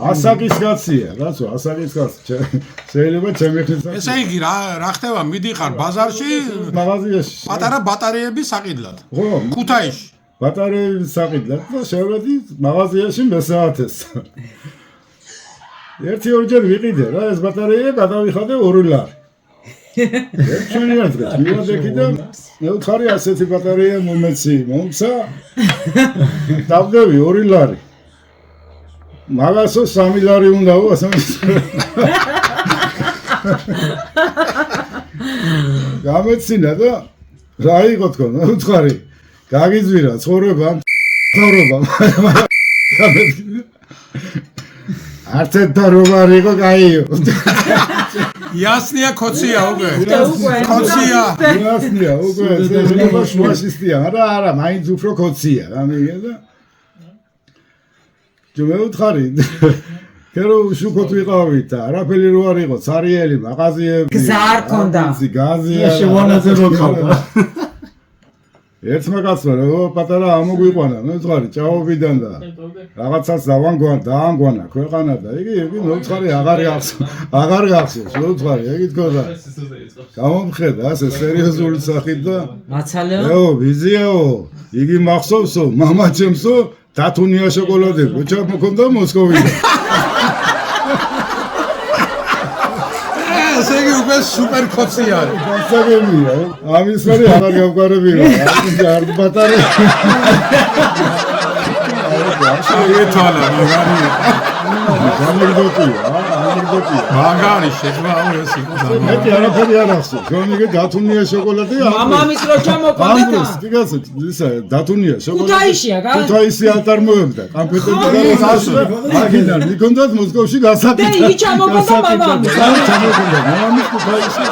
ასაკის კაცია, რაცო, ასაკის კაცი. შეიძლება ჩემი ხილს. ესე იგი რა ხდება, მიდიხარ ბაზარში, მაღაზიაში. პატარა ბატარეების საყიდლად. ხო, ქუთაისში. ბატარეების საყიდლად და შევედი მაღაზიაში მესაათეს. ერთი-ორჯერ ვიყიდე რა, ეს ბატარეები გადავიხადე 2 ლარი. ერთშენია დღეს მივადექი და მეუთხარი ასეთი ბატარეა მომეცი, მომცა. დავდევი 2 ლარი. მაგასო 3 ლარი უნდაო ასე. გამეცინა და რა იყო თქო, მეუთხარი. გაგიძვირა ცხოვრება, ცხოვრება. არც და როგორ იყო კაიო. იასნია ქოცია უკვე. ქოცია. იასნია უკვე, ეს შუაშისტია, არა, მაინც უფრო ქოცია, გამიგე და ჯომეუთხარი. კერო შუქოთ ვიყავით და არაფერი რო არ იყო, цаრიელი, მაღაზიები. გზა არ ქონდა. გაზია. შევანაზე რო ყავდა. ერთმა კაცმა რო პატარა ამოგვიყვანა, მეუთხარი ჭაობიდან და რაღაცას დაანგوانا ქვეყანა და იგი მეუთხარი აღარ გახსოვს, მეუთხარი იგი თქო და გამომხედა ასე სერიოზული სახით და მაცალეო ვიზიაო, იგი მახსოვსო, მამაჩემსო დათუნია შოკოლადები, როცა მქონდა მოსკოვიდან. ესე იგი უკვე სუპერ ქოცია. გასაგებია, ამის მერე აღარ გავყარებია, არ ბატარე. შეეთვალა მაგარი. მაგარი შეძვაო ეს იყო. მეტი არაფერი არ ახსოვს. რომიგე დათუნია შოკოლადი. მამამის რო ჩამოყოლდა. დგას ისა დათუნია შოკოლადი. ქუთაისია გა? ქუთაისი ატარმოებდა. კამპიუტერი აგინდა. მიქონდათ მოსკოვში გასაკეთე. და იგი ჩამოყოლდა მამამის. ჩამოყოლდა. მამამის ქუთაისში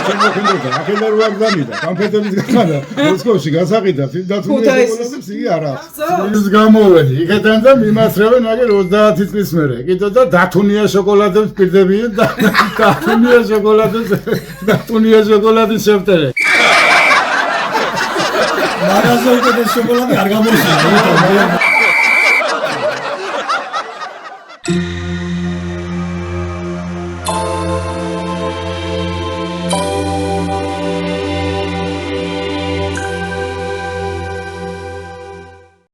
ჩამოყოლდა. აქედან რო აგდანიდა. კამპიუტერის გახადა. მოსკოვში გასაკეთე. დათუნია შოკოლადებს იგი არ ახსოვს. ის გამოვედი. იქიდან და მიმასრევენ აგერ 30 წლის მერე. კიდო და დათუნია შოკოლადებს პირდებიან და დათუნია შოკოლადის შევტერე. მაღაზია უკვე შოკოლადი არ გამოიშვა.